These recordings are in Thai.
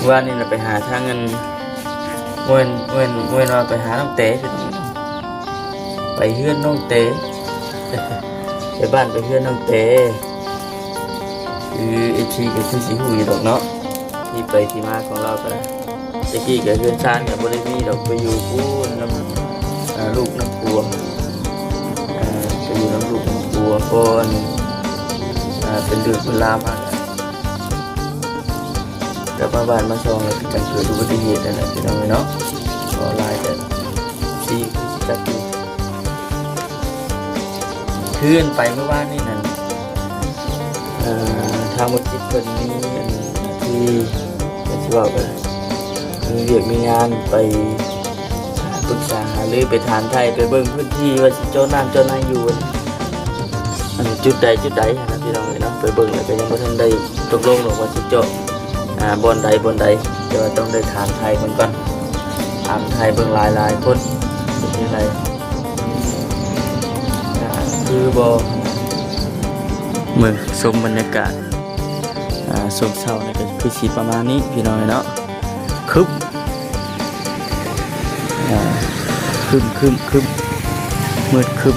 ว่านี่เราไปหาทางเงินเว้นว่าไปหาน้องเต๋ไปเฮือนน้องเต๋ไปบ้านไปเฮือนน้องเต๋คือไอชีก็คือสีหูอยู่ดอกเนาะที่ไปที่มาของเราก็ตะกี้กับเฮือนชานกับบริมีดอกไปอยู่กู้น้ำลูกน้ำปัวไปอยู่น้ำลูกน้ำปัวก่อนเป็นเดือนเป็นลามากกลับมาบ้านมาซองแล้วจังเกิดอุบัติเหตุนั่นแหละพี่น้องเนาะก็ลายแต่ซีจัดอยู่เคลื่อนไปเมื่อวานนี่นั่นทางมุจิตคนนี้ที่ว่าไปมีเรียกมีงานไปปรึกษาหารือไปฐานไทยไปเบิ่งพื้นที่ว่าสิเจ้าน้ำเจ้านายอยู่จุดใดนะพี่น้องเนาะไปเบิ่งแล้วก็ยังไม่ทันได้ตกลงหรอกว่าสิเจ้าบนใดเดี๋ยวต้องได้ฐานไทยเหมือนกันฐานไทยเบิ่งหลายคนเป็นยังไงคือบอเมืองชมบรรยากาศชมเช้านี่ก็คือสีประมาณนี้พี่น้องเนาะคึมมืดคึม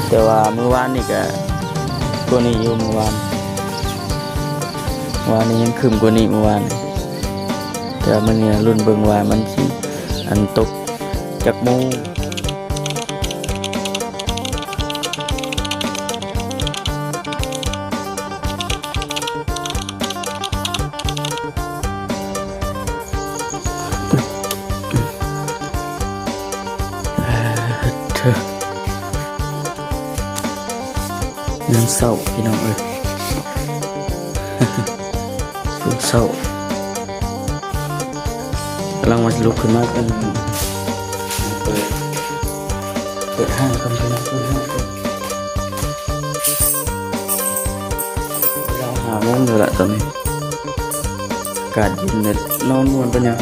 แต่ว่าเมื่อวานนี่ก็ตัวนี้อยู่เมื่อวานนี้ยังคึมกว่านี้เมื่อวานแต่มันเนี่ยรุ่นเบิ่งว่ามันสิอันตกจากโมงยังเศร้าพี่น้องยังเศร้ากำลังมาลุกขึ้นมาเป็นเปิดห้างกันพี่น้องเราหาโมงเลยแหละตอนนี้อากาศเย็นเลยนอนม่วนเป็นยัง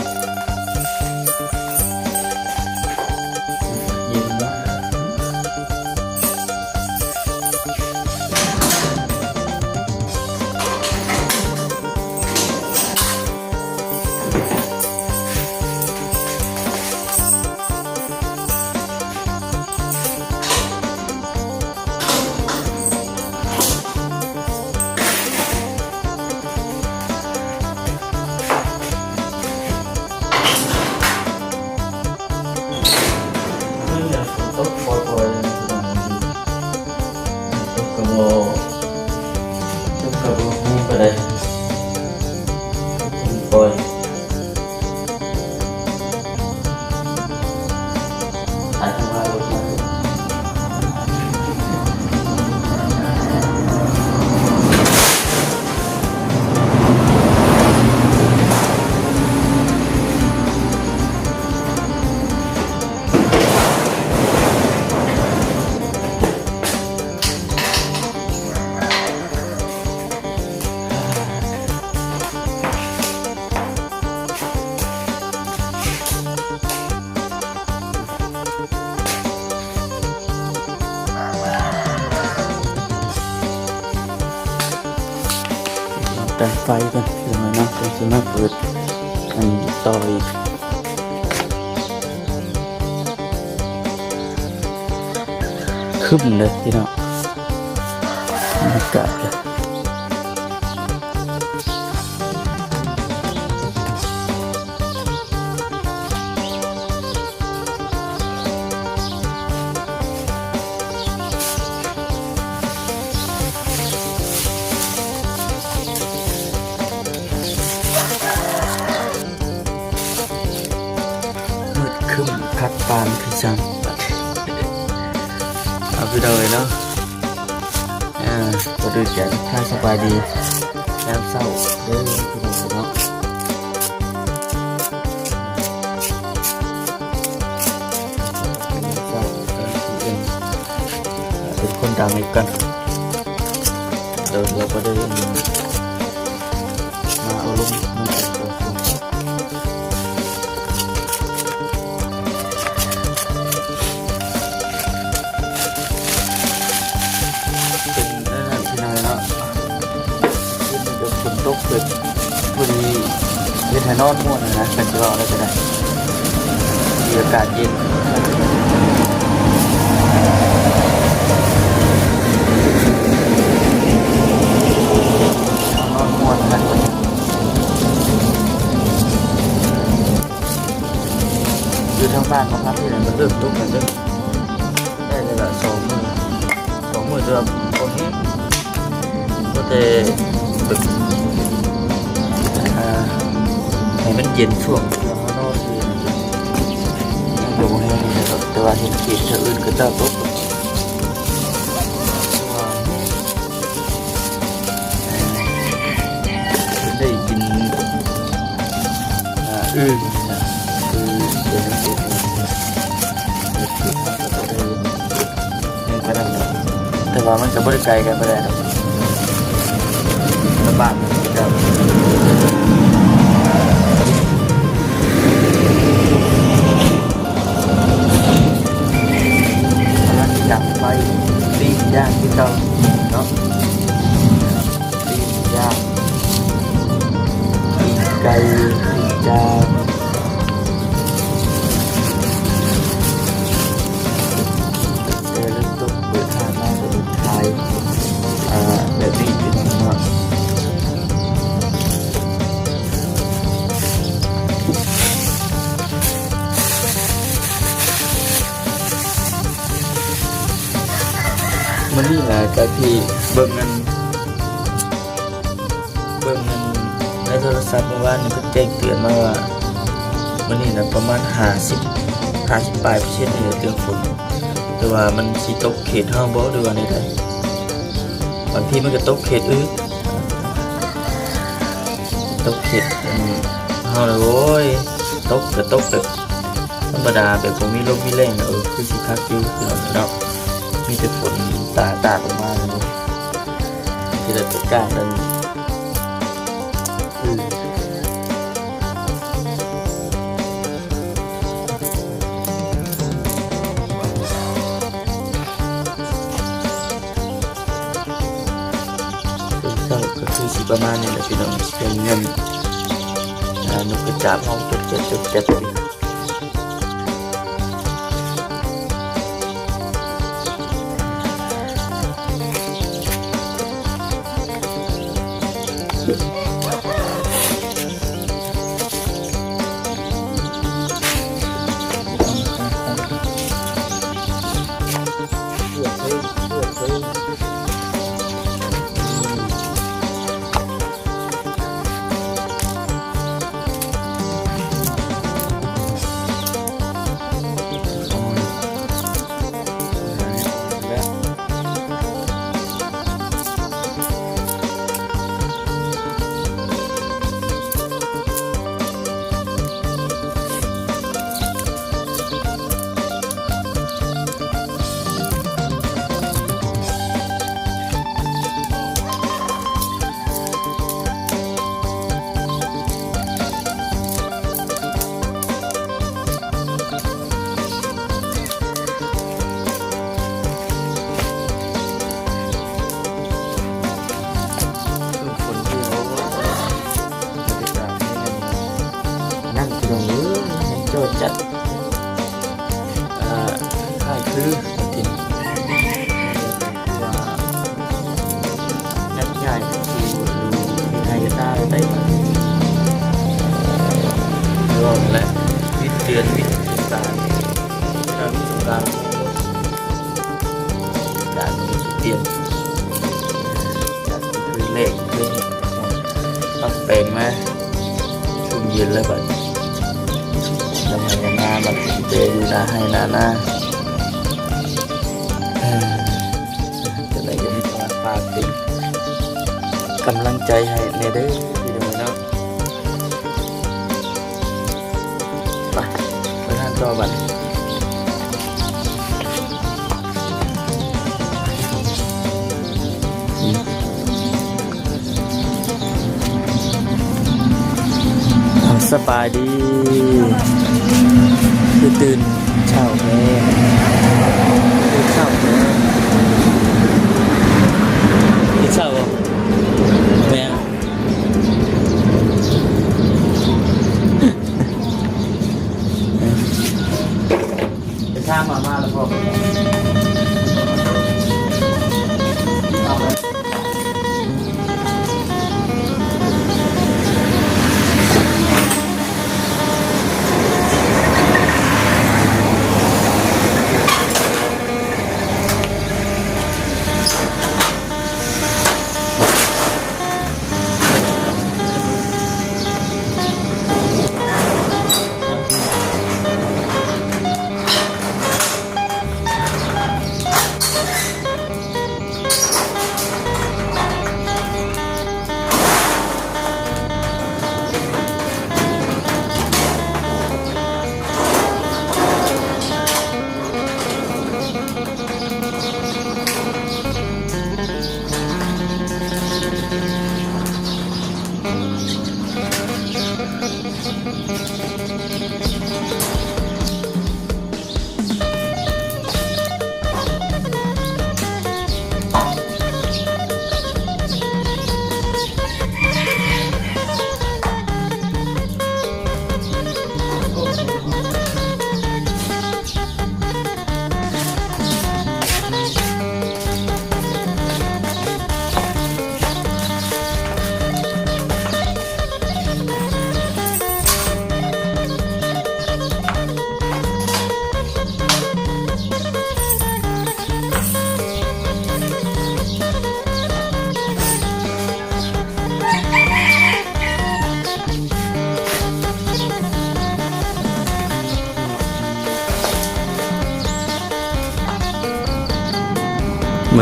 แต่งไฟกันเดี๋ยวนะจะมาเปิดอันต่ออีกขึ้นเลยพี่น้องบรรยากาศเลยคัดปานคือจังเอาไปเลยเนาะก็ดูแจกท่าสบายดีแล้วเศร้าเด้อพี่น้องเนาะเป็นคนดังอีกกันเดินเราก็ได้มาเอาลงมันจะตัว กเกิดพอดีเล่นไฮนอนม่วนนะเป็นจะรอได้ก็ได้มีอากาศเย็นนอนม่วนนะอยู่ทางบ้านเขาพักที่ไหนมันเริ่มตกกันเริ่มได้เลยละ2 มื้อจะโอเคก็จะแบบให้มันเย็นช่วงที่เรานอนคือยังอยู่ให้นะครับแต่ว่าเห็นเขตชะอื่นก็จะตกได้กินอื่นนะคือเดี๋ยวนี้เขตก็ได้แต่ว่ามันจะบริไกลกันไปได้ครับบ้านจะจับไปปิ้งย่างที่เก่าเนาะปิ้งย่างปิ้งไก่ปิ้งจานเริ่มต้นเปิดทางมาเป็นไทยแบบนี้เป็นเนาะมันนี่แหละก็ที่เบิ่งเงินในโทรศัพท์เมื่อวานนี่ก็แจ้งเตือนมาว่ามันนี่นะประมาณ50 ปลาย%ในเรื่องฝนแต่ว่ามันสิตกเขตห้างบ่หรือว่าในไทยบางทีมันก็ตกเขตอื่นตกเขตห้างเลยโว้ยตกก็ตกแบบธรรมดาแบบผมมีลมมีแรงคือสิคักอยู่คือเรามีแต่ฝนตาออกมาเลยที่เราจัดการกันก็คือสิประมาณนี้แหละพี่น้องเป็นเงินนกกระจาบห้องจดจัดค่ายคือกินว่ายัดใหญ่ดูไฮต้าได้รวมและวิทย์เดือนวิทย์การวิทย์การมีสุดเตียนจากคือเลขคือต้องแปลงมาช่วงเย็นแล้วแบบทำไมนาแบบเจอยู่นาให้นาจะได้ยังมีฝากติดกำลังใจให้ในเด้อพี่น้องเนาะไปทานต่อบัดสบายดีคือตื่นเช้าแม่ตื่นเช้าแม่ตื่นเช้าบ่แม่ เม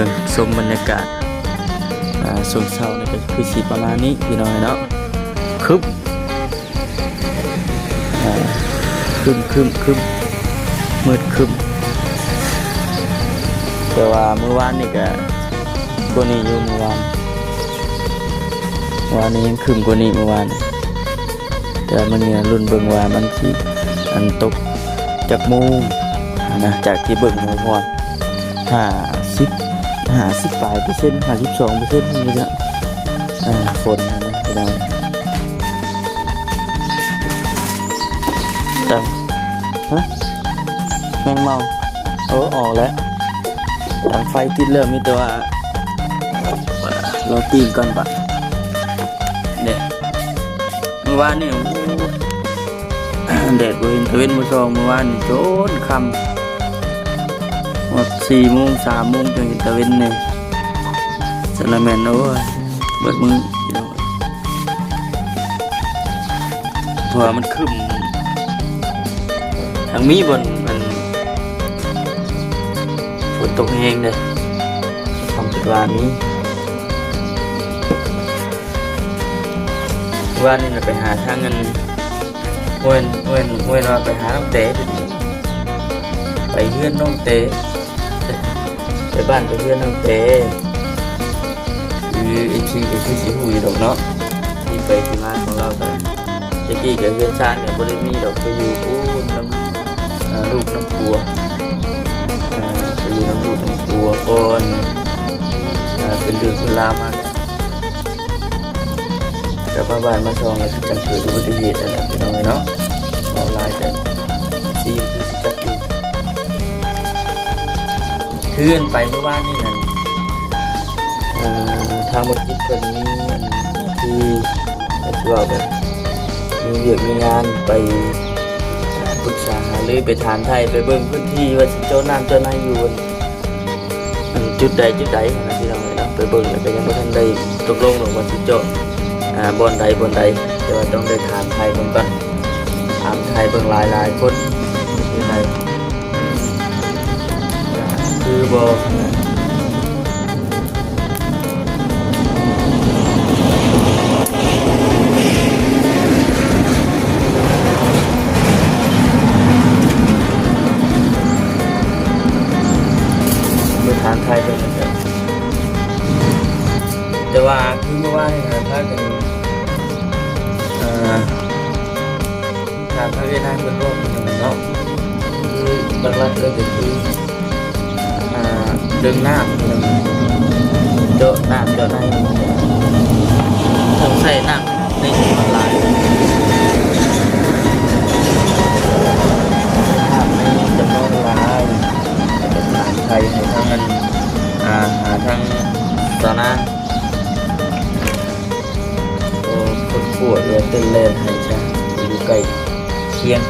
ืองชมบรรยากาศช่วงเช้านี่ก็คือสีประมาณนี้พี่น้องเนาะคึบคึมมืดคึมแต่ว่าเมื่อวานนี่ก็กว่านี้อยู่เมื่อวานนี้ยังคึมกว่านี้เมื่อวานแต่มันเนี่ยรุ่นเบิ่งว่ามันสิอันตกจากโมงนะจากที่เบิ่งเมื่อวาน50 ปลายเปอร์เซ็นต์52%นี่ละฝนนะพี่น้องจังแมงเมาออกแล้วทางไฟติดเริ่มมีแต่ว่าเราตีนก่อนปะเนี่ยเมื่อวานนี่แดดบริเวณตะเวนมือซองเมื่อวานนี่โจนคำหมด4 โมง 3 โมงจนตะเวนเนี่ยสารแมนโอ้ยเบิดมือถั่วมันขึ้นทางมีบนมันฝนตกเองเลยทำจุดวานนี้ว่านี่เราไปหาทางเงินเว้นว่าไปหาน้องเต๋ไปเฮือนน้องเต๋ไปบ้านไปเฮือนน้องเต๋คือไอ้ที่สีหูอยู่ดอกเนาะที่ไปที่มาของเรากันตะกี้กับเฮือนชาติกับบริมีดอกไปอยู่น้ำลูกน้ำปัวไปอยู่น้ำลูกน้ำปัวก่อนเป็นเรื่องเป็นราวมากแต่มาบ้านมาซองแล้วกันเกิดอุบัติเหตุอะไรเป็นยังไงเนาะเราไล่แต่ซีคือสิจัดอยู่เคลื่อนไปเมื่อวานนี่นั่นทางบริษัทเป็นมีที่ว่าแบบมีเรื่องมีงานไปปรึกษาหารือไปถามไทยไปเบิ่งพื้นที่ว่าเจ้าน้ำเจ้านายอยู่จุดใดนะที่เราเนาะไปเบิ่งแล้วก็ยังไม่ทันได้ตกลงหรอกว่าสิเจ้าบนใดแต่ว่าต้องได้ถามไทยเบิ่งก่อนถามไทยเบิ่งหลายคนที่ไหนคือบอกถามไทยเป็นแบบแต่ว่าคือเมื่อวานนี่นะถ้าเป็นถามพระเวทนาเป็นโรคเป็นเนาะคือหลักๆเลยก็คือดึงน้ำเจาะน้ำเจาะในต้องใส่น้ำในมันหลายน้ำในจำนวนหลายแต่ถามไทยให้ทางนั้นหาทางตอนนั้นคนปวดเลยเต้นเล่นให้ใช่อยู่ใกล้เคียง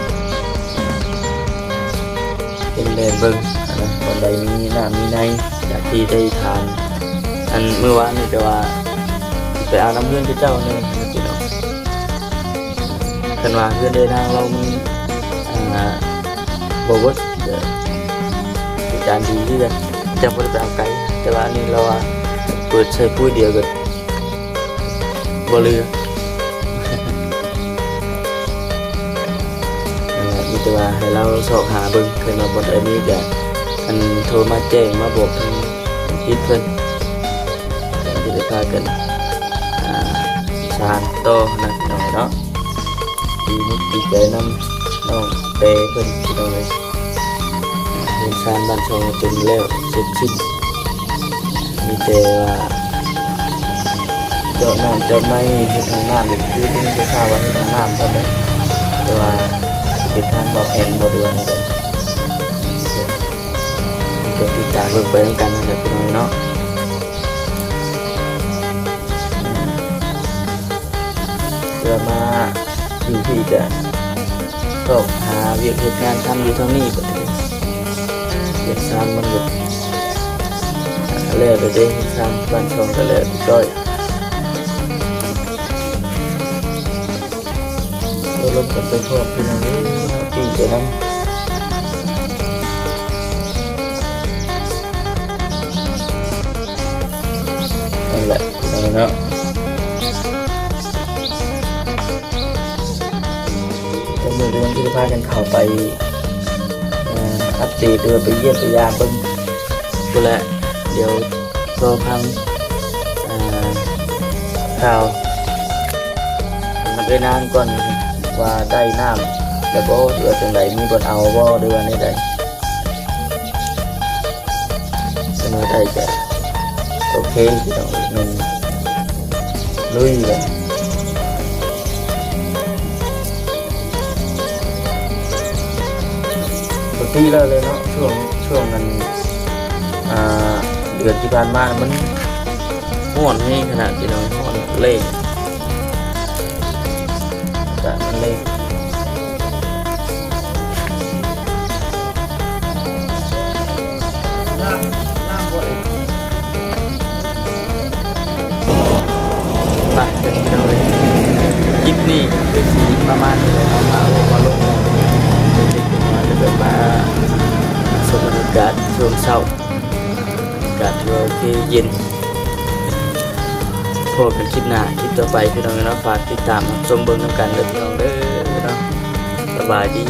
เต้นเล่นเบิ้งนะตอนใดมีหน้ามีในจากที่ได้ทานอันเมื่อวานนี่แต่ว่าไปเอาน้ำเพื่อนเจ้าเนี่ยพี่น้องกันว่าเพื่อนเดินทางเรามีบวชการดีที่จะบริจาคไกลแต่ว่านี่เราเปิดใช้พูดเดียวกันบเรือมีแต่ว่าให้เราสอบหาเบิ้งเคยมาบนอันนี้กับอันโทรมาแจ้งมาบอกทิศเพิ่นที่ได้พากัน สานโตนะพี่น้องเนาะดีมุกดีใจน้ำน้องเตเพิ่นพี่น้องเลยเงินสานบ้านช่องจนแล้วเสร็จสิ้นมีแต่ว่าเจาะน้ำเจาะไม้เฮ็ดทางน้ำอีกคือที่จะทราบว่าเฮ็ดทางน้ำเท่านั้นแต่ว่าเป็นทางบ่อแอนบ่เดือนอะไรก็ติดตามเบิ่งไปด้วยกันนั่นแหละพี่น้องเนาะเพื่อมาอยู่ที่จะต้องหาเวียกเหตุงานทำอยู่เท่านี้ก็ได้เฮ็ดสร้างมันก็แล้วแต่ได้เฮ็ดสร้างบ้านช่องก็แล้วจ้อยก็ลงกันไปพร้อมพี่น้องนี่ปีจะนำนั่นแหละเนาะจะมีเรื่องที่จะพากันเข้าไปอัปเดตหรือไปเยี่ยมไปยามเบิ่งกูแหละเดี๋ยวรอพังข่าวมันไปนานก่อนว่าได้น้ำแล้วก็เดือจังใดมีบนเอาบ่เดือนนี้ใดเสมอได้จะโอเคพี่น้องมันลุยเลยปกติแล้วเลยเนาะช่วงนั้นเดือนที่ผ่านมามันห่อนให้ขนาดพี่น้องห่อนเล่แต่มันเล่ไปเป็นพี่น้องเลยคลิปนี้เป็นสีประมาณนี้เลยเนาะมาลงเด็กๆมาจะเกิดมาสมบรรยากาศช่วงเช้าอากาศที่โอเคเย็นพบกันคลิปหน้าคลิปต่อไปพี่น้องเนาะฝากติดตามชมเบิ่งน้ำกันเด้อพี่น้องเด้อเนาะสบายดี